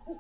शाम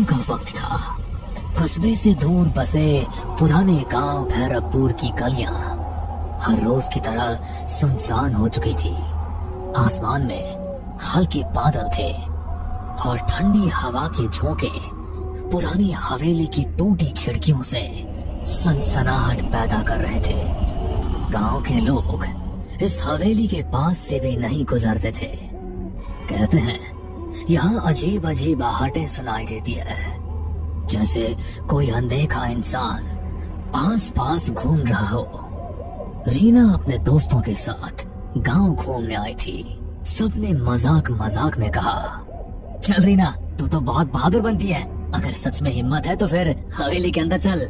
का वक्त था। कस्बे से दूर बसे पुराने गांव भैरवपुर की गलियां हर रोज की तरह सुनसान हो चुकी थी। आसमान में हल्के बादल थे और ठंडी हवा के झोंके पुरानी हवेली की टूटी खिड़कियों से सनसनाहट पैदा कर रहे थे। गांव के लोग इस हवेली के पास से भी नहीं गुजरते थे। कहते हैं यहाँ अजीब अजीब आहटें सुनाई देती है, जैसे कोई अनदेखा इंसान आस पास घूम रहा हो। रीना अपने दोस्तों के साथ गांव घूमने आई थी। सबने मजाक मजाक में कहा, चल रीना, तू तो बहुत बहादुर बनती है। अगर सच में हिम्मत है तो फिर हवेली के अंदर चल।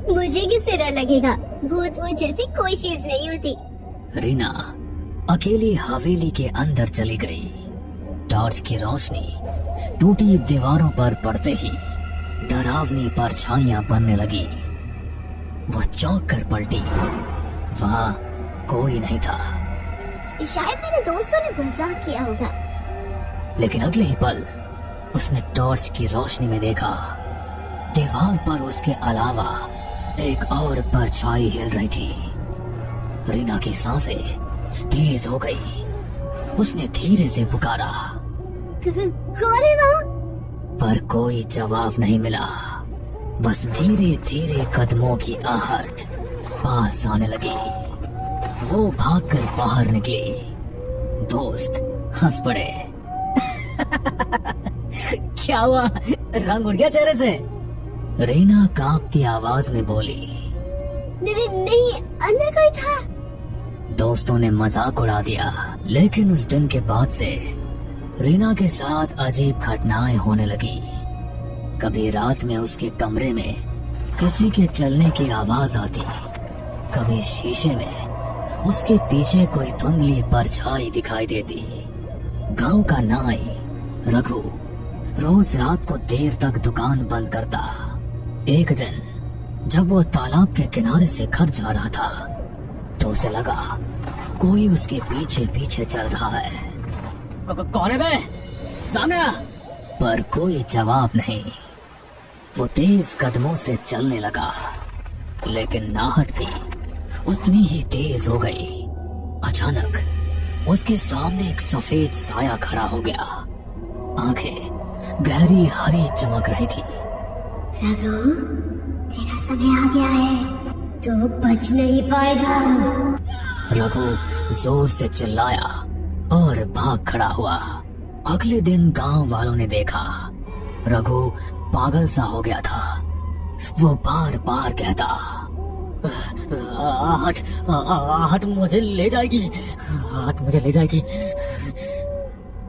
मुझे किससे डर लगेगा? भूत वूत जैसी कोई चीज नहीं होती। रीना अकेली हवेली के अंदर चली गई। टॉर्च की रोशनी टूटी दीवारों पर पड़ते ही डरावनी परछाइयां बनने लगी। वो चौंक कर पलटी। वहाँ कोई नहीं था। शायद मेरे दोस्तों ने मजाक किया होगा। लेकिन अगले ही पल उसने टॉर्च की रोशनी में देखा, दीवार पर उसके अलावा एक और परछाई हिल रही थी। रीना की सांसें तेज हो गई। उसने धीरे से पुकारा, कौन है वहाँ? पर कोई जवाब नहीं मिला। बस धीरे धीरे कदमों की आहट पास आने लगी। वो भागकर बाहर निकली। दोस्त हंस पड़े। क्या हुआ, रंग उड़ गया चेहरे से? रीना कांपती आवाज में बोली, नहीं, अंदर कोई था। दोस्तों ने मजाक उड़ा दिया। लेकिन उस दिन के बाद से रीना के साथ अजीब घटनाएं होने लगी। कभी रात में उसके कमरे में किसी के चलने की आवाज आती, कभी शीशे में उसके पीछे कोई धुंधली परछाई दिखाई देती। गांव का नाई रघु रोज रात को देर तक दुकान बंद करता। एक दिन जब वो तालाब के किनारे से घर जा रहा था तो उसे लगा कोई उसके पीछे पीछे चल रहा है। कौन है बे? सामने आ। पर कोई जवाब नहीं। वो तेज कदमों से चलने लगा, लेकिन नाहट भी उतनी ही तेज हो गई। अचानक उसके सामने एक सफेद साया खड़ा हो गया। आंखें गहरी हरी चमक रही थी। रघु, तेरा समय आ गया है, तो बच नहीं पाएगा। रघु जोर से चिल्लाया और भाग खड़ा हुआ। अगले दिन गांव वालों ने देखा रघु पागल सा हो गया था। वो बार बार कहता, आहट मुझे ले जाएगी, आहट मुझे ले जाएगी।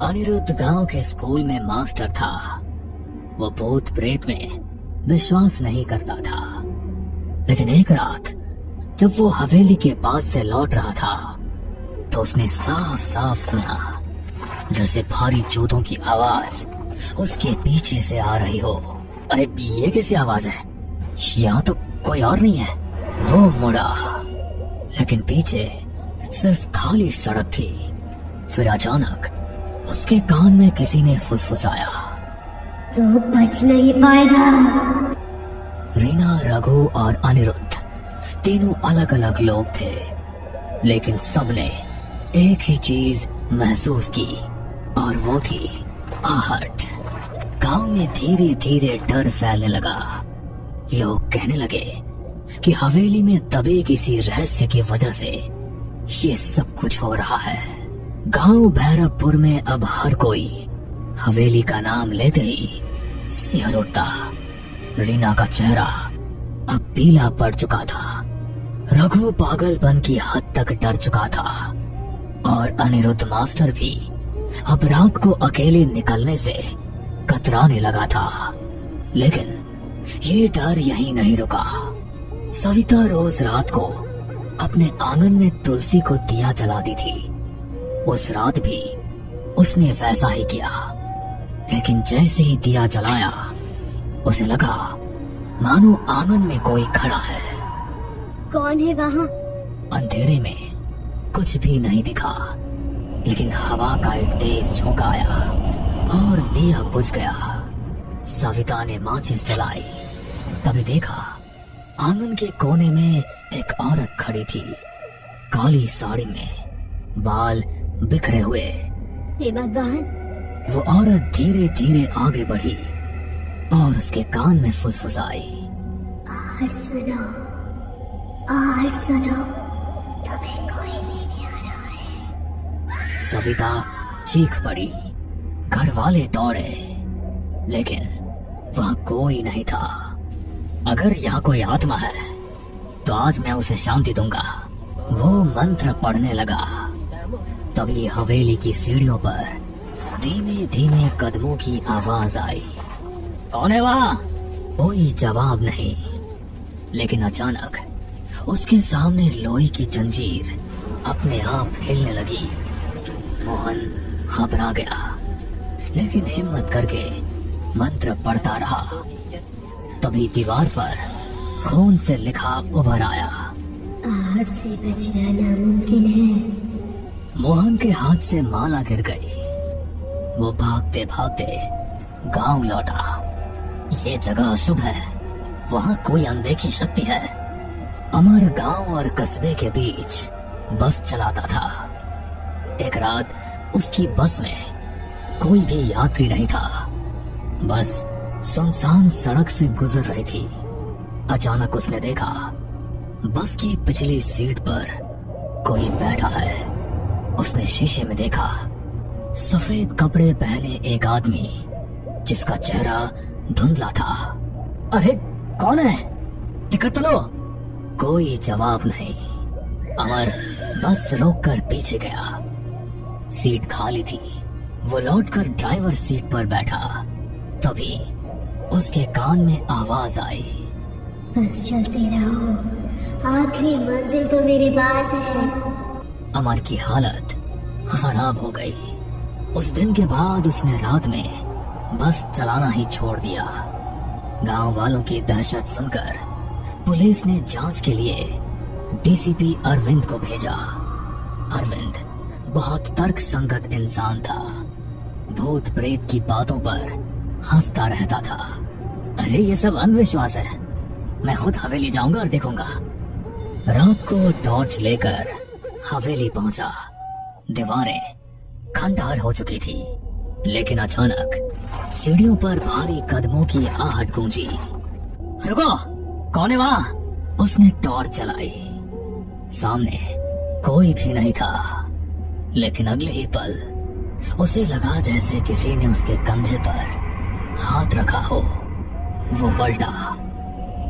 अनिरुद्ध गांव के स्कूल में मास्टर था। वो भूत प्रेत में विश्वास नहीं करता था। लेकिन एक रात जब वो हवेली के पास से लौट रहा था तो उसने साफ साफ सुना जैसे भारी जूतों की आवाज उसके पीछे से आ रही हो। अरे ये कैसी आवाज है? यहाँ तो कोई और नहीं है। वो मुड़ा, लेकिन पीछे सिर्फ खाली सड़क थी। फिर अचानक उसके कान में किसी ने फुसफुसाया, तो बच नहीं पाएगा। रीना, रघु और अनिरुद्ध तीनों अलग अलग लोग थे, लेकिन सबने एक ही चीज महसूस की और वो थी आहट। गांव में धीरे धीरे डर फैलने लगा। लोग कहने लगे कि हवेली में दबे किसी रहस्य की वजह से ये सब कुछ हो रहा है। गांव भैरवपुर में अब हर कोई हवेली का नाम लेते ही सिहर उठता। रीना का चेहरा अब पीला पड़ चुका था। रघु पागलपन की हद तक डर चुका था और अनिरुद्ध मास्टर भी अब रात को अकेले निकलने से कतराने लगा था। लेकिन ये डर यहीं नहीं रुका। सविता रोज रात को अपने आंगन में तुलसी को दिया जलाती थी। उस रात भी उसने वैसा ही किया। लेकिन जैसे ही दिया जलाया उसे लगा मानो आंगन में कोई खड़ा है। कौन है वहाँ? अंधेरे में कुछ भी नहीं दिखा, लेकिन हवा का एक तेज झोंका आया और दिया बुझ गया। सविता ने माचिस जलाई, तभी देखा आंगन के कोने में एक औरत खड़ी थी, काली साड़ी में, बाल बिखरे हुए। हे भगवान! वो औरत धीरे धीरे आगे बढ़ी और उसके कान में फुसफुसाई, आहट सुनो, आहट सुनो, तुम्हें कोई लेने आ रहा है। सविता चीख पड़ी। घर वाले दौड़े, लेकिन वहां कोई नहीं था। अगर यहाँ कोई आत्मा है तो आज मैं उसे शांति दूंगा। वो मंत्र पढ़ने लगा। तभी हवेली की सीढ़ियों पर धीमे धीमे कदमों की आवाज आई। कौन है वहाँ? कोई जवाब नहीं, लेकिन अचानक उसके सामने लोहे की जंजीर अपने आप हिलने लगी। मोहन घबरा गया, लेकिन हिम्मत करके मंत्र पढ़ता रहा। तभी दीवार पर खून से लिखा उभर आया, आहट से बचना नामुमकिन है। मोहन के हाथ से माला गिर गई। वो भागते भागते गांव लौटा। ये जगह अशुभ है, वहाँ कोई अनदेखी शक्ति है। अमर गांव और कस्बे के बीच बस चलाता था। एक रात उसकी बस में कोई भी यात्री नहीं था। बस सुनसान सड़क से गुजर रही थी। अचानक उसने देखा बस की पिछली सीट पर कोई बैठा है। उसने शीशे में देखा सफेद कपड़े पहने एक आदमी, जिसका चेहरा धुंधला था। अरे कौन है? टिकट तो लो। कोई जवाब नहीं। अमर बस रोककर पीछे गया। सीट खाली थी। वो लौटकर ड्राइवर सीट पर बैठा। तभी उसके कान में आवाज आई, बस चलते रहो, आखिरी मंजिल तो मेरे पास है। अमर की हालत खराब हो गई। उस दिन के बाद उसने रात में बस चलाना ही छोड़ दिया। गांव वालों की दहशत सुनकर पुलिस ने जांच के लिए डीसीपी अरविंद को भेजा। अरविंद बहुत तर्क संगत इंसान था। भूत प्रेत की बातों पर हंसता रहता था। अरे ये सब अंधविश्वास है, मैं खुद हवेली जाऊंगा और देखूंगा। रात को टॉर्च लेकर हवेली पहुंचा। दीवारें खंडहर हो चुकी थी, लेकिन अचानक सीढ़ियों पर भारी कदमों की आहट गूंजी। रुको, कौन है वहाँ? उसने टॉर्च चलाई। सामने कोई भी नहीं था, लेकिन अगले ही पल उसे लगा जैसे किसी ने उसके कंधे पर हाथ रखा हो। वो पलटा,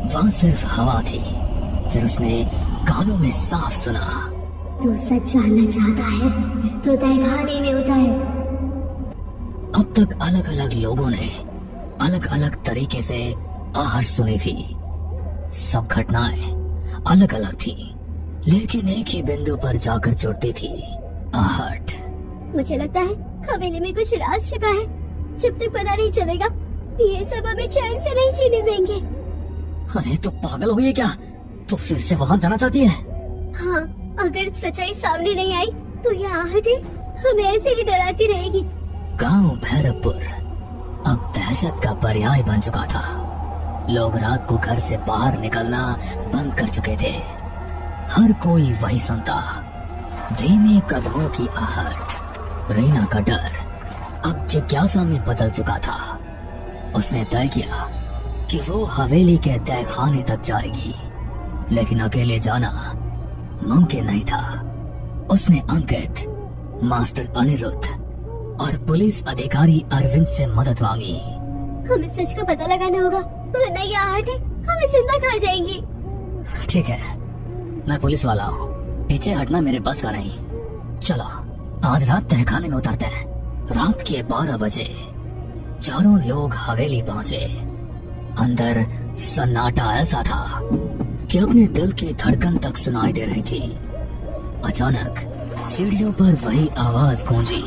वहां सिर्फ हवा थी। फिर उसने कानों में साफ सुना, तू सच जानना चाहता है तो तहखाने में उतर। अब तक अलग अलग लोगों ने अलग अलग तरीके से आहट सुनी थी। सब घटनाएं अलग अलग थी, लेकिन एक ही बिंदु पर जाकर जुड़ती थी, आहट। मुझे लगता है हवेली में कुछ राज छिपा है। जब तक पता नहीं चलेगा, ये सब हमें चैन से नहीं जीने देंगे। अरे तो पागल हो गई है क्या? तो फिर से वहां जाना चाहती है? हाँ, अगर सच्चाई सामने नहीं आई तो ये आहटें हमें ऐसे ही डराती रहेगी। गांव भैरवपुर अब दहशत का पर्याय बन चुका था। लोग रात को घर से बाहर निकलना बंद कर चुके थे। हर कोई वही सुनता, धीमे कदमों की आहट। रीना का डर अब जिज्ञासा में बदल चुका था। उसने तय किया कि वो हवेली के तहखाने तक जाएगी, लेकिन अकेले जाना मुमकिन नहीं था। उसने अंकित, मास्टर अनिरुद्ध और पुलिस अधिकारी अरविंद से मदद मांगी। हमें सच का पता लगाना होगा, वरना ये आहटें हमें जिंदा खा जाएंगी। ठीक है, मैं पुलिस वाला हूँ, पीछे हटना मेरे बस का नहीं। चलो आज रात तहखाने में उतरते हैं। रात के 12 बजे चारों लोग हवेली पहुंचे। अंदर सन्नाटा ऐसा था कि अपने दिल की धड़कन तक सुनाई दे रही थी। अचानक सीढ़ियों पर वही आवाज गूंजी।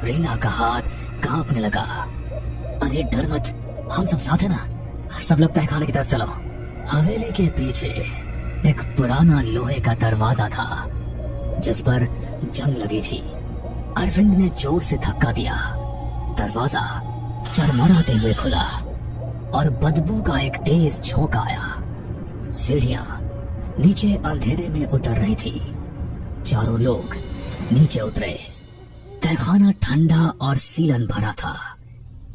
रीना का हाथ कांपने लगा। अरे डर मत, हम सब साथ हैं ना। सब लोग तहखाने की तरफ चलो। हवेली के पीछे एक पुराना लोहे का दरवाजा था जिस पर जंग लगी थी। अरविंद ने जोर से धक्का दिया। दरवाजा चरमराते हुए खुला और बदबू का एक तेज झोंका आया। सीढ़ियां नीचे अंधेरे में उतर रही थी। चारों लोग नीचे उतरे। तहखाना ठंडा और सीलन भरा था।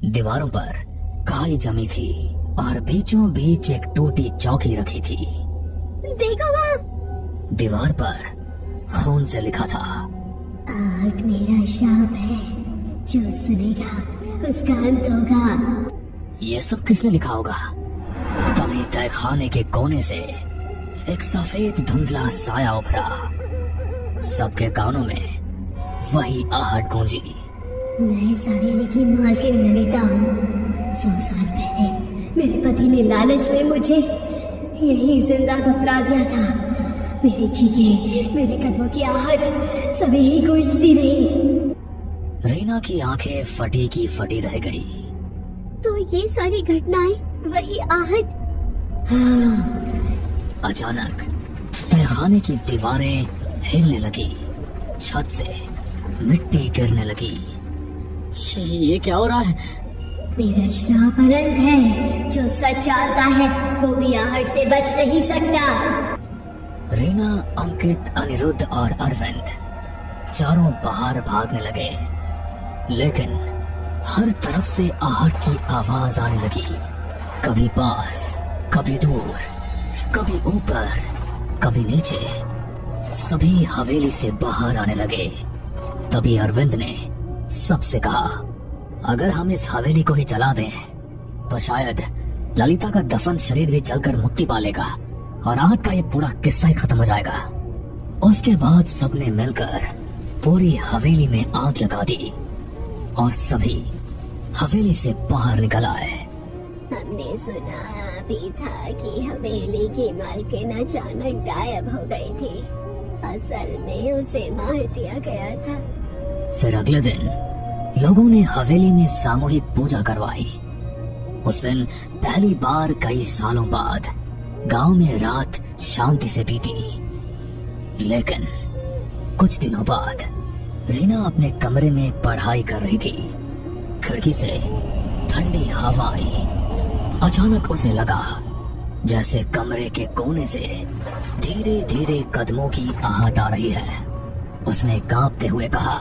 दीवारों पर काई जमी थी और बीचों बीच एक टूटी चौकी रखी थी। देखो वहाँ। दीवार पर खून से लिखा था, आग मेरा शाप है, जो सुनेगा उसका अंत होगा। ये सब किसने लिखा होगा? तभी तहखाने के कोने से एक सफेद धुंधला साया उभरा। सबके कानों में वही आहट गूंजी। मैं इस हवेली की मालकिन ललिता हूँ। 100 साल पहले मेरे पति ने लालच में मुझे यही जिंदा दफना दिया था। मेरी चीखें, मेरे कदमों की आहट सब यही गूंजती रही। रीना की आंखें फटी की फटी रह गई। तो ये सारी घटनाएं वही आहट? अचानक तहखाने की दीवारें हिलने लगी। छत से मिट्टी गिरने लगी। ये क्या हो रहा है? मेरा श्राप अनंत है। जो सच चाहता है वो भी आहट से बच नहीं सकता। रीना, अंकित, अनिरुद्ध और अरविंद चारों बाहर भागने लगे, लेकिन हर तरफ से आहट की आवाज आने लगी। कभी पास, कभी दूर, कभी ऊपर, कभी नीचे। सभी हवेली से बाहर आने लगे। तभी अरविंद ने सबसे कहा, अगर हम इस हवेली को ही जला दें तो शायद ललिता का दफन शरीर भी जलकर मुक्ति पा लेगा और आज का ये पूरा किस्सा ही खत्म हो जाएगा। उसके बाद सबने मिलकर पूरी हवेली में आग लगा दी और सभी हवेली से बाहर निकल आए। हमने सुना भी था कि हवेली की मालकिन अचानक गायब हो गई थी। असल में उसे मार दिया गया था। फिर अगले दिन लोगों ने हवेली में सामूहिक पूजा करवाई। उस दिन पहली बार कई सालों बाद गांव में रात शांति से बीती। लेकिन कुछ दिनों बाद रीना अपने कमरे में पढ़ाई कर रही थी। खिड़की से ठंडी हवा आई। अचानक उसे लगा जैसे कमरे के कोने से धीरे धीरे कदमों की आहट आ रही है। उसने कांपते हुए कहा,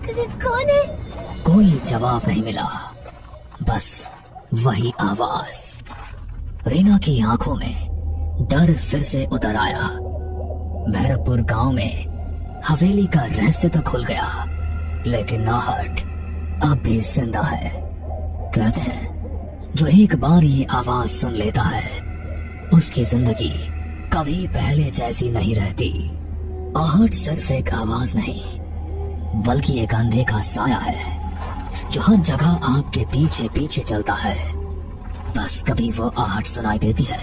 कौन है? कोई जवाब नहीं मिला, बस वही आवाज। रीना की आंखों में डर फिर से उतर आया। भैरवपुर गांव में हवेली का रहस्य तो खुल गया, लेकिन आहट अब भी जिंदा है। कहते हैं जो एक बार ये आवाज सुन लेता है उसकी जिंदगी कभी पहले जैसी नहीं रहती। आहट सिर्फ एक आवाज नहीं, बल्कि एक अंधे का साया है जो हर जगह आपके पीछे पीछे चलता है। बस कभी वो आहट सुनाई देती है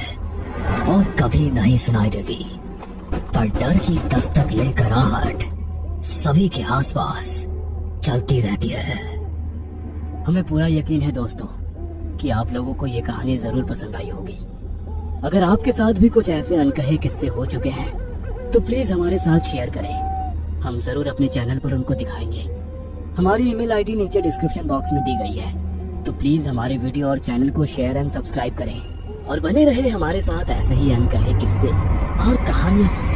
और कभी नहीं सुनाई देती, पर डर की दस्तक लेकर आहट सभी के आसपास चलती रहती है। हमें पूरा यकीन है दोस्तों कि आप लोगों को ये कहानी जरूर पसंद आई होगी। अगर आपके साथ भी कुछ ऐसे अनकहे किस्से हो चुके हैं तो प्लीज हमारे साथ शेयर करें। हम जरूर अपने चैनल पर उनको दिखाएंगे। हमारी ईमेल आईडी नीचे डिस्क्रिप्शन बॉक्स में दी गई है, तो प्लीज हमारे वीडियो और चैनल को शेयर एंड सब्सक्राइब करें और बने रहे हमारे साथ ऐसे ही अनकहे किस्से और कहानियां सुनने।